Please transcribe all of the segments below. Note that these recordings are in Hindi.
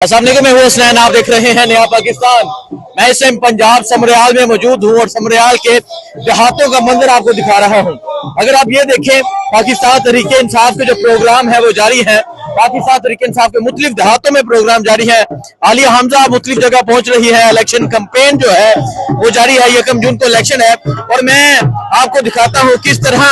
अस्सलाम वालेकुम, मैं हूं हसनैन। आप देख रहे हैं नया पाकिस्तान। मैं इस टाइम पंजाब समरियाल में मौजूद हूं और समरियाल के देहातों का मंजर आपको दिखा रहा हूं। अगर आप ये देखें, पाकिस्तान तहरीके इंसाफ के जो प्रोग्राम है वो जारी है। पाकिस्तान तहरीके इंसाफ के मुख्तलिफ देहातों में प्रोग्राम जारी है। आलिया हमजा मुख्तलिफ जगह पहुंच रही है। इलेक्शन कैंपेन जो है वो जारी है। 1 जून को इलेक्शन है और मैं आपको दिखाता हूँ किस तरह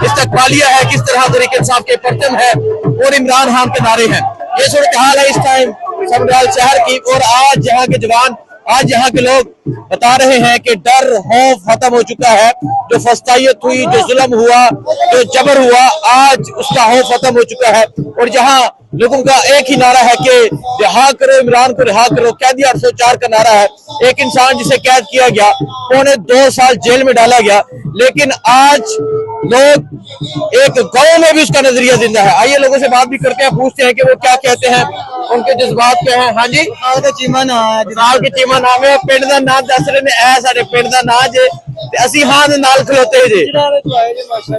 इस्तकबालिया है, किस तरह तहरीके इंसाफ के परचम है और इमरान खान के नारे हैं। ये सूरत हाल है इस टाइम समरियाल शहर की। और आज यहाँ के जवान, आज यहाँ के लोग बता रहे हैं कि डर खौफ खत्म हो चुका है। जो फस्तायत हुई, जो जुल्म हुआ, जो जबर हुआ, आज उसका खौफ खत्म हो चुका है। और यहाँ लोगों का एक ही नारा है कि रिहा करो इमरान को, रिहा करो। कैदी 804 का नारा है। एक इंसान जिसे कैद किया गया, 2.25 साल जेल में डाला गया, लेकिन आज लोग एक गांव में भी उसका नजरिया जिंदा है। आइए लोगों से बात भी करते हैं, पूछते हैं कि वो क्या कहते हैं, उनके जज्बात क्या हैं। हाँ जी, चीमा नाम के चीमा नाम है। पिंड का नाम दस रहे ने, ऐ साडे पिंड का नाम जे ते असीं हां दे नाल खलोते जे।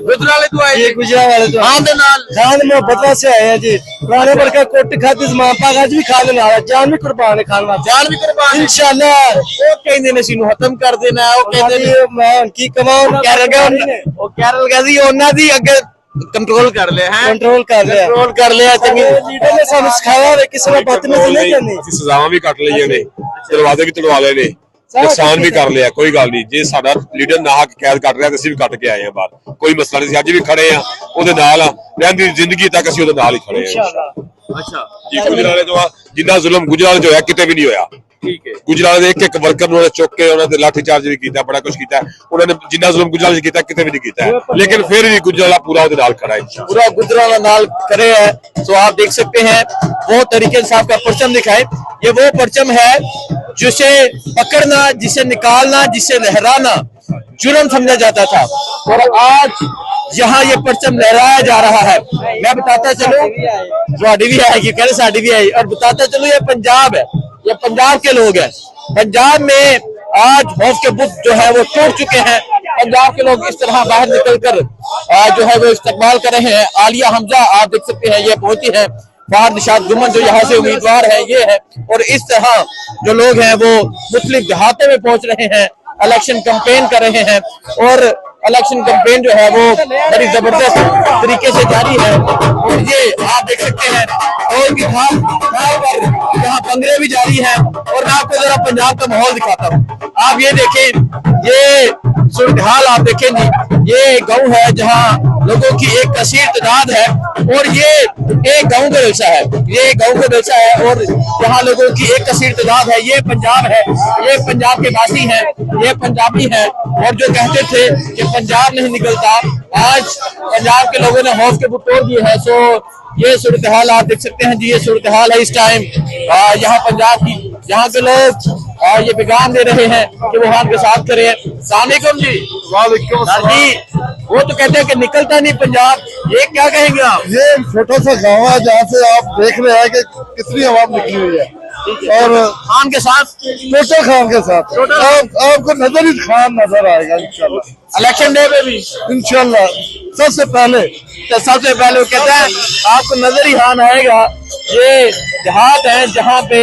गुजराले तो आए जी, गुजरावाले तो हां दे नाल खान में बदला से आए हैं जी। पुराने बरका कोट खाती मापा आज भी खा लेना, जान भी कुर्बान है खान वास्ते, जान भी कुर्बान इंशाल्लाह। वो कहंदे ने सीनू खत्म कर देना है। वो कहंदे ने मैं की कमाओ ना वो कैरल गजी ओना दी अगे कंट्रोल कर ले हैं, कंट्रोल कर लिया, कंट्रोल कर लिया। चंगी लीडर ने सानू सिखाया है किसी ने बदतमीजी नहीं करनी। ਅਸੀਂ ਸਜ਼ਾਵਾਂ ਵੀ ਕੱਟ ਲਈਆਂ ਨੇ, ਦਰਵਾਜ਼ੇ ਵੀ ਤੜਵਾ ਲਏ ਨੇ, ਨੁਕਸਾਨ ਵੀ ਕਰ ਲਿਆ। ਕੋਈ ਗੱਲ ਨਹੀਂ, ਜੇ ਸਾਡਾ ਲੀਡਰ ਨਾ ਕੈਦ ਕੱਟ ਰਿਹਾ ਤੇ ਅਸੀਂ ਵੀ ਕੱਟ ਕੇ ਆਏ ਆ ਬਾਹਰ। ਕੋਈ ਮਸਲਾ ਨਹੀਂ, ਅੱਜ ਵੀ ਖੜੇ ਆ ਉਹਦੇ ਨਾਲ, ਰਹਿੰਦੀ ਜ਼ਿੰਦਗੀ ਤੱਕ ਅਸੀਂ ਉਹਦੇ ਨਾਲ ਹੀ ਖੜੇ ਆ ਇੰਸ਼ਾਅੱਲਾ। अच्छा ਜੀ ਗੁਜਰਾਲੇ ਤੋਂ ਜਿੰਨਾ ਜ਼ੁਲਮ ਗੁਜਰਾਲੇ ਚ ਹੋਇਆ ਕਿਤੇ ਵੀ ਨਹੀਂ ਹੋਇਆ। ठीक है। ਗੁਜਰਾਲੇ ਦੇ ਇੱਕ ਵਰਕਰ ਨੂੰ ਉਹਨੇ ਚੁੱਕ ਕੇ ਉਹਨਾਂ ਤੇ ਲਾਠੀ ਚਾਰਜ ਵੀ ਕੀਤਾ, ਬੜਾ ਕੁਝ ਕੀਤਾ। ਉਹਨਾਂ ਨੇ ਜਿੰਨਾ ਜ਼ੁਲਮ ਗੁਜਰਾਲੇ ਚ ਕੀਤਾ ਕਿਤੇ ਵੀ ਨਹੀਂ ਕੀਤਾ, लेकिन फिर भी गुजराला पूरा ਉਹਦੇ ਨਾਲ खड़ा है। पूरा गुजराला नाल खड़े है। तो आप देख सकते हैं वो तरीके साहब का परचम दिखाए। ये वो परचम है जिसे पकड़ना, जिसे निकालना, जिसे लहराना जुर्म समझा जाता था, और आज यहाँ ये परचम लहराया जा रहा है। मैं बताता चलूं, ਤੁਹਾਡੀ भी आएगी, कह साड़ी भी आई, और बताता चलूं ये पंजाब है, ये पंजाब के लोग हैं। पंजाब में आज खौफ के बुत जो है वो टूट चुके हैं। पंजाब के लोग इस तरह बाहर निकलकर जो है वो इस्तेमाल कर रहे हैं। आलिया हमजा आप देख सकते हैं ये पहुंची है। फार निशाद गुमन जो यहाँ से उम्मीदवार है ये है। और इस तरह जो लोग हैं वो मुख्तलिफ देहातों में पहुंच रहे हैं, इलेक्शन कैंपेन कर रहे हैं। और इलेक्शन कैंपेन जो है वो बड़ी जबरदस्त तरीके से जारी है। और ये आप देख सकते हैं और भी यहाँ पंगरे भी जारी है। और मैं आपको जरा पंजाब का माहौल दिखाता हूँ। आप ये देखें, ये सूरत हाल आप देखें जी। ये गांव है जहाँ लोगों की एक कसीर तादाद है, और ये एक गांव का जलसा है, ये गांव का जलसा है, और यहाँ लोगों की एक कसीर तादाद है। ये पंजाब है, ये पंजाब के वासी हैं, ये पंजाबी हैं। और जो कहते थे कि पंजाब नहीं निकलता, आज पंजाब के लोगों ने हौफ के बुत तोड़ दिए हैं। सो ये सूरत हाल आप देख सकते हैं जी। ये सूरत हाल है इस टाइम यहाँ पंजाब की। यहाँ के लोग ये पैगाम दे रहे हैं कि वो हाथ के साथ करें। सलामुअलैकुम जी। वालेकुम जी, वो तो कहते हैं कि निकलता नहीं पंजाब, ये क्या कहेंगे आप? ये छोटा सा गाँव है जहाँ से आप देख रहे हैं कि कितनी आवाम निकली हुई है, और खान के साथ, टोटो खान के साथ आपको नजर ही खान नजर आएगा इंशाल्लाह। इलेक्शन डे पे भी इंशाल्लाह सबसे पहले तो सबसे पहले वो कहता है आपको नजर ही खान आएगा। ये देहात है जहाँ पे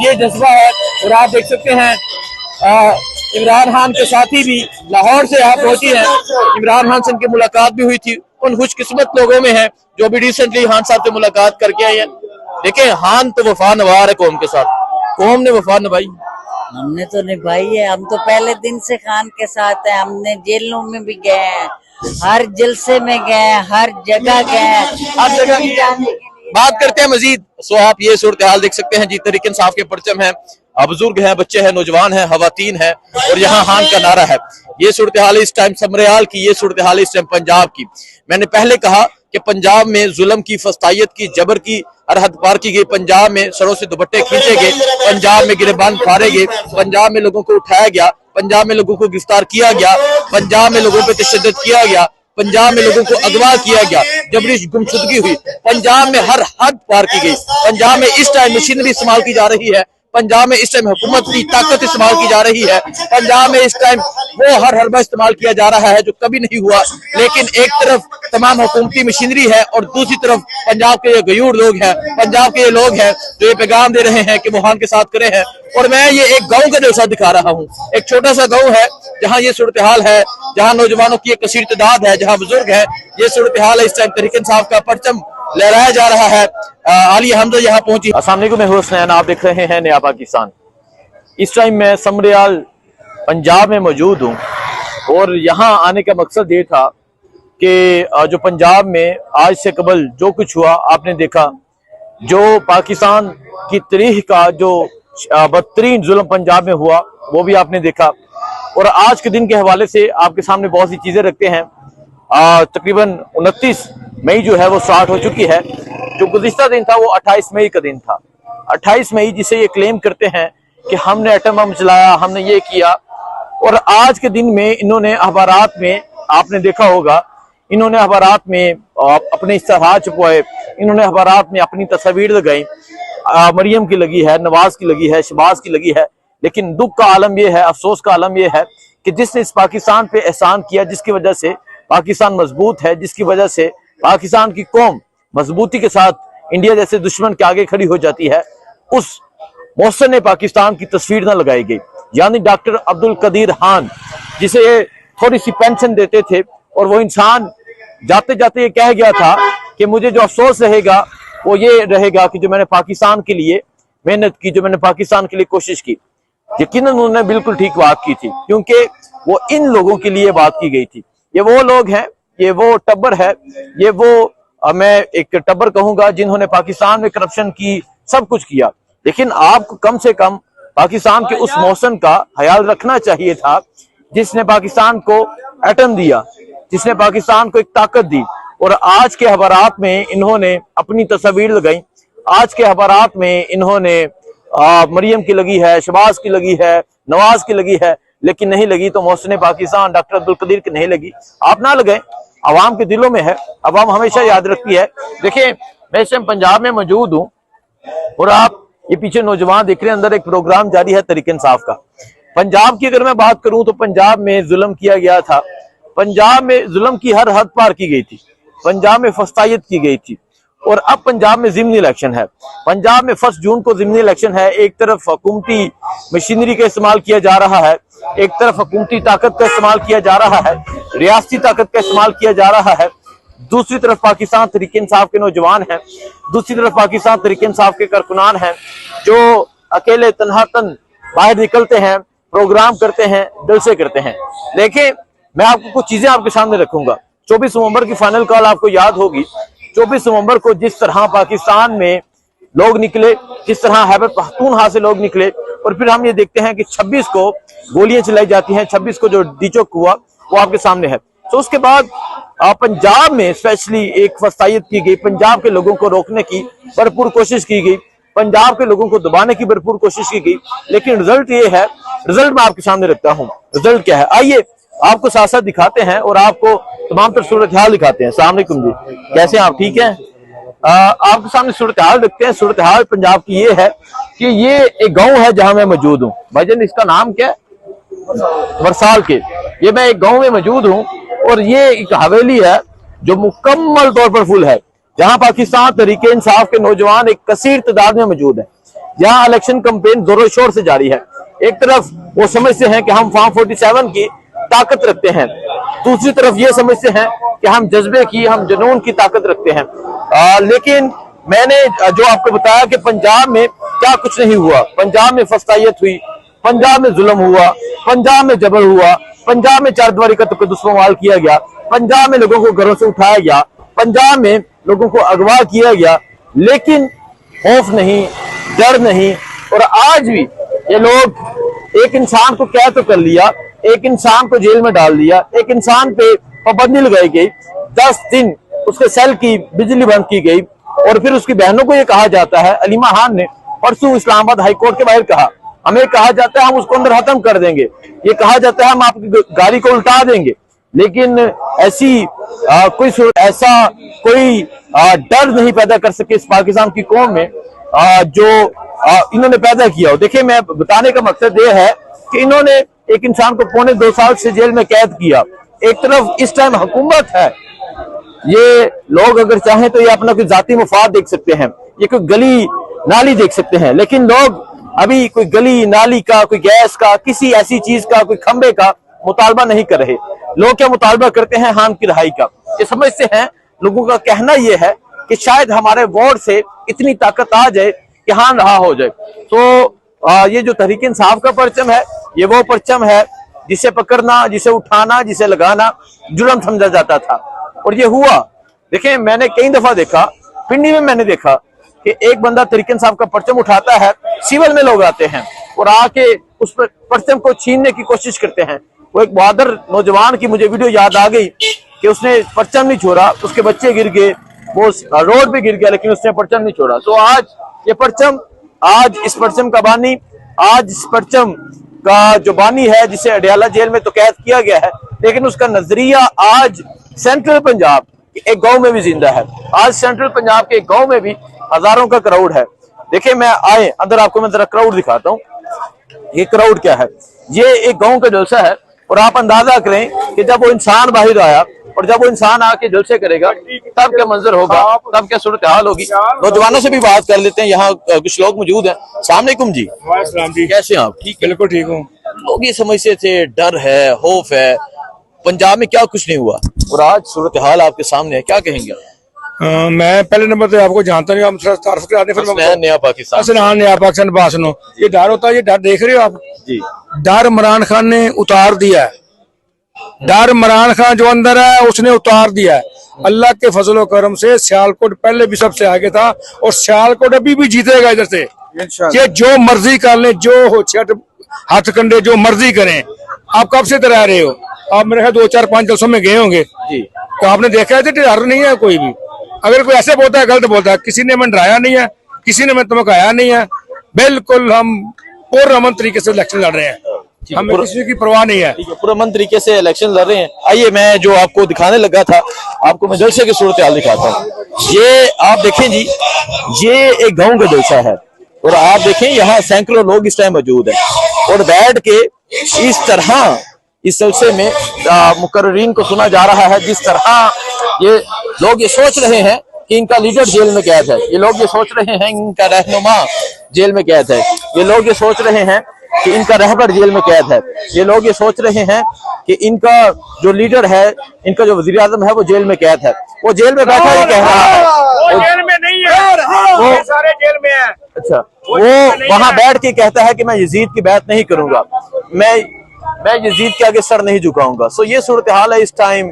ये जज्बा है। और आप देख सकते हैं इमरान खान के साथी भी लाहौर से यहाँ पहुंची है। इमरान खान से इनकी मुलाकात भी हुई थी। उन खुशकिस्मत लोगों में है जो भी रिसेंटली खान साहब से मुलाकात करके आए हैं। देखिए, खान तो वफा नवार है कौम के साथ, कौम ने वफा निभाई। हमने तो निभाई है, हम तो पहले दिन से खान के साथ हैं। हमने जेलों में भी गए हैं, हर जलसे में गए हैं, हर जगह गए हैं, हर जगह की जाने के लिए। बात करते हैं मजीद। सो आप ये सूरत हाल देख सकते हैं जी। तहरीक इंसाफ के परचम है, बुजुर्ग हैं, बच्चे हैं, नौजवान हैं, खवातीन हैं, और यहाँ खान का नारा है। ये सूरत हाल इस टाइम समरियाल की, ये सूरत हाल इस टाइम पंजाब की। मैंने पहले कहा कि पंजाब में जुल्म की, फस्तायत की, जबर की हद पार की गई। पंजाब में सरों से दुपट्टे खींचे गए, पंजाब में गिरबान फाड़े गए, पंजाब में लोगों को उठाया गया, पंजाब में लोगों को गिरफ्तार किया गया, पंजाब में लोगों पर तशद्दुद किया गया, पंजाब में लोगों को अगवा किया गया, जबरी गुमशुदगी हुई, पंजाब में हर हद पार की गई। पंजाब में इस टाइम मशीनरी इस्तेमाल की जा रही है, पंजाब में इस टाइम हुकूमत की ताकत इस्तेमाल की जा रही है। पंजाब में इस टाइम वो हर हरबा इस्तेमाल किया जा रहा है जो कभी नहीं हुआ। लेकिन एक तरफ तमाम हुकूमती मशीनरी है और दूसरी तरफ पंजाब के ये गयूर लोग हैं, पंजाब के ये लोग हैं जो ये पैगाम दे रहे हैं कि वुहान के साथ करे हैं। और मैं ये एक गांव का जलसा दिखा रहा हूँ, एक छोटा सा गांव है जहाँ ये सूरत हाल है, जहाँ नौजवानों की एक कसीर तादाद है, जहाँ बुजुर्ग है। ये सूरत हाल है। इस टाइम तहरीक इंसाफ का परचम लहराया जा रहा है। आलिया हमजा यहाँ पहुंची। अस्सलाम वालेकुम, मैं हुसैन, आप देख रहे हैं नया पाकिस्तान। इस टाइम मैं समरियाल पंजाब में मौजूद हूँ और यहाँ आने का मकसद ये था कि जो पंजाब में आज से कबल जो कुछ हुआ आपने देखा, जो पाकिस्तान की तारीख का जो बदतरीन जुल्म पंजाब में हुआ वो भी आपने देखा। और आज के दिन के हवाले से आपके सामने बहुत सी चीजें रखते हैं। तकरीबन 29 मई जो है वो स्टार्ट हो चुकी है। जो गुज़िश्ता दिन था वो 28 मई का दिन था। 28 मई जिसे ये क्लेम करते हैं कि हमने एटम बम चलाया, हमने ये किया। और आज के दिन में इन्होंने अखबारात में आपने देखा होगा, इन्होंने अखबारात में अपने इश्तहार छपवाए, इन्होंने अखबारात में अपनी तस्वीर लगाई। मरियम की लगी है, नवाज की लगी है, शहबाज की लगी है। लेकिन दुख का आलम यह है, अफसोस का आलम यह है कि जिसने इस पाकिस्तान पे एहसान किया, जिसकी वजह से पाकिस्तान मजबूत है, जिसकी वजह से पाकिस्तान की कौम मजबूती के साथ इंडिया जैसे दुश्मन के आगे खड़ी हो जाती है, उस मोहसिन पाकिस्तान की तस्वीर न लगाई गई। यानी डॉक्टर अब्दुल कदीर खान, जिसे थोड़ी सी पेंशन देते थे और वो इंसान जाते जाते ये कह गया था कि मुझे जो अफसोस रहेगा वो ये रहेगा कि जो मैंने पाकिस्तान के लिए मेहनत की, जो मैंने पाकिस्तान के लिए कोशिश की। यकीनन उन्होंने बिल्कुल ठीक बात की थी, क्योंकि वो इन लोगों के लिए बात की गई थी। ये वो लोग हैं, ये वो टब्बर है, ये वो मैं एक टब्बर कहूंगा जिन्होंने पाकिस्तान में करप्शन की, सब कुछ किया। लेकिन आपको कम से कम पाकिस्तान के उस मौसम का ख्याल रखना चाहिए था जिसने पाकिस्तान को एटम दिया, जिसने पाकिस्तान को एक ताकत दी। और आज के अखबारात में इन्होंने अपनी तस्वीर लगाई, आज के अखबारात में इन्होंने मरियम की लगी है, शहबाज की लगी है, नवाज की लगी है, लेकिन नहीं लगी तो मोहसिन पाकिस्तान डॉक्टर अब्दुल कदीर की नहीं लगी। आप ना लगाएं, अवाम के दिलों में है, अवाम हमेशा याद रखती है। देखिए, मैं इस टाइम पंजाब में मौजूद हूँ और आप ये पीछे नौजवान देख रहे हैं, अंदर एक प्रोग्राम जारी है तहरीक इंसाफ का। पंजाब की अगर मैं बात करूं तो पंजाब में जुल्म किया गया था, पंजाब में जुल्म की हर हद पार की गई थी, पंजाब में फस्तायत की गई थी। और अब पंजाब में ज़िमनी इलेक्शन है। पंजाब में 1 जून को ज़िमनी इलेक्शन है। एक तरफ हुकूमती मशीनरी का इस्तेमाल किया जा रहा है, एक तरफ हुकूमती ताकत का इस्तेमाल किया जा रहा है, रियासती ताकत का इस्तेमाल किया जा रहा है। दूसरी तरफ पाकिस्तान तहरीक इंसाफ के नौजवान हैं, दूसरी तरफ पाकिस्तान तहरीक इंसाफ के कारकुनान हैं जो अकेले तन्हातन बाहर निकलते हैं, प्रोग्राम करते हैं, दिल से करते हैं। लेकिन मैं आपको कुछ चीजें आपके सामने रखूंगा। 24 नवंबर की फाइनल कॉल आपको याद होगी। 24 नवंबर को जिस तरह पाकिस्तान में लोग निकले, जिस तरह खैबर पख्तूनख्वा से लोग निकले, और फिर हम ये देखते हैं कि 26 को गोलियां चलाई जाती हैं, 26 को जो डीचोक हुआ वो आपके सामने है। तो उसके बाद पंजाब में स्पेशली एक फसायत की गई, पंजाब के लोगों को रोकने की भरपूर कोशिश की गई, पंजाब के लोगों को दबाने की भरपूर कोशिश की गई। लेकिन रिजल्ट ये है, रिजल्ट मैं आपके सामने रखता हूँ। रिजल्ट क्या है, आइए आपको साथ साथ दिखाते हैं और आपको तमाम तर सूरत हाल दिखाते हैं। अस्सलाम वालेकुम जी, कैसे हैं आप, ठीक हैं? आपके सामने सूरत हाल रखते हैं। सूरत हाल पंजाब की ये है कि ये एक गांव है जहां मैं मौजूद हूँ। भाईजान, इसका नाम क्या है? बरसाल के। ये मैं एक गांव में मौजूद हूँ और ये एक हवेली है जो मुकम्मल तौर पर फुल है, जहां पाकिस्तान तहरीक इंसाफ के नौजवान एक कसीर तादाद में मौजूद है, जहां इलेक्शन कैंपेन जोरों शोर से जारी है। एक तरफ वो समझते हैं कि हम फार्म 47 की ताकत रखते हैं, दूसरी तरफ ये समझते हैं कि हम जज्बे की, हम जुनून की ताकत रखते हैं। लेकिन मैंने जो आपको बताया कि पंजाब में क्या कुछ नहीं हुआ। पंजाब में फस्तायत हुई, पंजाब में जुल्म हुआ, पंजाब में जबर हुआ, पंजाब में चारदीवारी का तकद्दुस पामाल किया गया, पंजाब में लोगों को घरों से उठाया गया, पंजाब में लोगों को अगवा किया गया। लेकिन खौफ नहीं, डर नहीं। और आज भी ये लोग एक इंसान को कैद तो कर लिया, एक इंसान को जेल में डाल दिया, एक इंसान पे पाबंदी लगाई गई, 10 दिन उसके सेल की बिजली बंद की गई। और फिर उसकी बहनों को ये कहा जाता है, अलीमा खान ने परसों इस्लामाबाद हाईकोर्ट के बाहर कहा, हमें कहा जाता है हम उसको अंदर खत्म कर देंगे, ये कहा जाता है हम आपकी गाड़ी को उल्टा देंगे। लेकिन ऐसी कोई डर नहीं पैदा कर सके इस पाकिस्तान की कौम में, जो इन्होंने पैदा किया हो। देखिए, मैं बताने का मकसद ये है कि इन्होंने एक इंसान को 2.25 साल से जेल में कैद किया। एक तरफ इस टाइम हुकूमत है, ये लोग अगर चाहें तो ये अपना कोई जाती मुफाद देख सकते हैं, ये कोई गली नाली देख सकते हैं, लेकिन लोग अभी कोई गली नाली का, कोई गैस का, किसी ऐसी चीज का, कोई खंबे का मुतालबा नहीं कर रहे। लोग क्या मुतालबा करते हैं? हान की रिहाई का। ये समझते हैं, लोगों का कहना यह है कि शायद हमारे वोट से इतनी ताकत आ जाए कि हान रहा हो जाए। तो ये जो तहरीक इंसाफ का परचम है, ये वो परचम है जिसे पकड़ना, जिसे उठाना, जिसे लगाना जुर्म समझा जाता था, और ये हुआ। देखिए, मैंने कई दफा देखा, पिंडी में मैंने देखा कि एक बंदा तहरीक इंसाफ का परचम उठाता है, सिविल में लोग आते हैं और आके उस परचम को छीनने की कोशिश करते हैं। वो एक बहादुर नौजवान की मुझे वीडियो याद आ गई कि उसने परचम नहीं छोड़ा, उसके बच्चे गिर गए, वो रोड पे गिर गया, लेकिन उसने परचम नहीं छोड़ा। तो आज ये परचम, आज इस परचम का बानी, आज इस परचम का जो बानी है, जिसे अडियाला जेल में तो कैद किया गया है, लेकिन उसका नजरिया आज सेंट्रल पंजाब एक गांव में भी जिंदा है। आज सेंट्रल पंजाब के एक गांव में भी हजारों का क्राउड है। देखिए, मैं आए अंदर, आपको मैं जरा क्राउड दिखाता हूँ। ये क्राउड क्या है? ये एक गांव का जलसा है, और आप अंदाजा करें कि जब वो इंसान बाहर आया और जब वो इंसान आके जलसे करेगा तब क्या मंजर होगा, तब क्या सूरत हाल होगी। नौजवानों से भी बात कर लेते हैं, यहाँ कुछ लोग मौजूद हैं। अस्सलाम वालेकुम जी। जी, कैसे हैं आप? ठीक, बिल्कुल ठीक हूँ। लोग ये समझते थे डर है, खौफ है, पंजाब में क्या कुछ नहीं हुआ, और आज सूरत हाल आपके सामने है, क्या कहेंगे? मैं पहले नंबर पे आपको जानता नहीं, आप तारीफ करा दें, फिर मैं नया पाकिस्तान, असलान नया पाकिस्तान बासनो। ये डर होता है, ये डर देख रहे हो आप जी। डर इमरान खान ने उतार दिया है, डर इमरान खान जो अंदर है उसने उतार दिया है। अल्लाह के फजलो करम से सियालकोट पहले भी सबसे आगे था, और सियालकोट अभी भी जीतेगा इधर से। ये जो मर्जी कर ले, जो हो हाथ कंडे जो मर्जी करें। आप कब से डरा रहे हो? आप मेरे ख्याल 2-4-5 जलसों में गए होंगे जी। तो आपने देखा है डर नहीं है कोई भी। अगर कोई ऐसे बोलता है गलत बोलता है। किसी ने हमें डराया नहीं है, किसी ने हमें धमकाया नहीं है। बिल्कुल हम पुरअमन तरीके से इलेक्शन लड़ रहे हैं, हमें किसी की परवाह नहीं है। पुरअमन तरीके से इलेक्शन लड़ रहे हैं। आइए, मैं जो आपको दिखाने लगा था, आपको मैं जलसे की सूरत हाल दिखाता हूँ। ये आप देखें जी, ये एक गांव का जलसा है, और आप देखें यहाँ सैकड़ों लोग इस टाइम मौजूद हैं, और बैठ के इस तरह इस जलसे में मुकर्रीन को सुना जा रहा है। जिस तरह ये लोग ये सोच रहे हैं कि इनका लीडर जेल में कैद है, ये लोग ये सोच रहे हैं इनका रहनुमा जेल में कैद है, ये लोग ये सोच रहे हैं कि इनका रहबर जेल में कैद है, ये लोग ये सोच रहे हैं कि इनका जो लीडर है, इनका जो वजीर आजम है, वो जेल में कैद है। वो जेल में बैठा ही कह रहा है, वो जेल में नहीं है, वो सारे जेल में है। अच्छा, वो वहां बैठ के कहता है कि मैं यजीद की बात नहीं करूंगा, मैं यजीद के आगे सर नहीं झुकाऊंगा। सो ये सूरत हाल है इस टाइम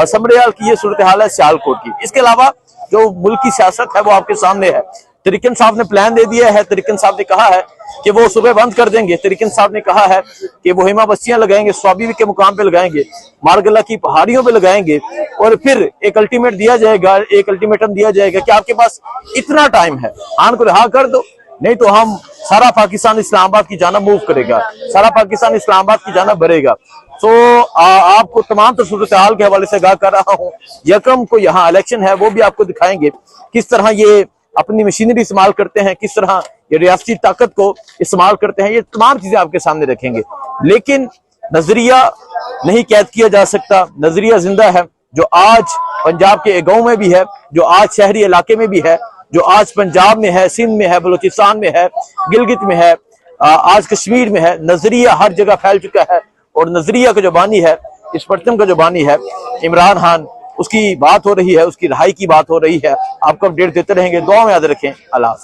समरियाल की, ये सूरत हाल है सियालकोट की। इसके अलावा जो मुल्क की सियासत है वो आपके सामने है। तरीक साहब ने प्लान दे दिया है, तरीक साहब ने कहा है कि वो सुबह बंद कर देंगे। तरीक साहब ने कहा है कि वो हिमा बस्तियां लगाएंगे, स्वाबी के मुकाम पे लगाएंगे, मारगला की पहाड़ियों पे लगाएंगे, और फिर एक अल्टीमेट दिया जाएगा, एक अल्टीमेटम दिया जाएगा कि आपके पास इतना टाइम है, खान को रिहा कर दो, नहीं तो हम सारा पाकिस्तान इस्लामाबाद की जाना मूव करेगा, सारा पाकिस्तान इस्लामाबाद की जाना बढ़ेगा। तो आपको तमाम सूरत हाल के हवाले से आगाह कर रहा हूँ। यकम को यहाँ इलेक्शन है, वो भी आपको दिखाएंगे किस तरह ये अपनी मशीनरी इस्तेमाल करते हैं, किस तरह ये रियासती ताकत को इस्तेमाल करते हैं। ये तमाम चीजें आपके सामने रखेंगे, लेकिन नजरिया नहीं कैद किया जा सकता। नजरिया जिंदा है, जो आज पंजाब के गांव में भी है, जो आज शहरी इलाके में भी है, जो आज पंजाब में है, सिंध में है, बलूचिस्तान में है, गिलगित में है, आज कश्मीर में है। नजरिया हर जगह फैल चुका है, और नजरिया का जो बानी है, इस परचम का जो बानी है इमरान खान, उसकी बात हो रही है, उसकी रिहाई की बात हो रही है। आपको अपडेट देते रहेंगे। दुआ में याद रखें। अल्लाह हाफ़िज़।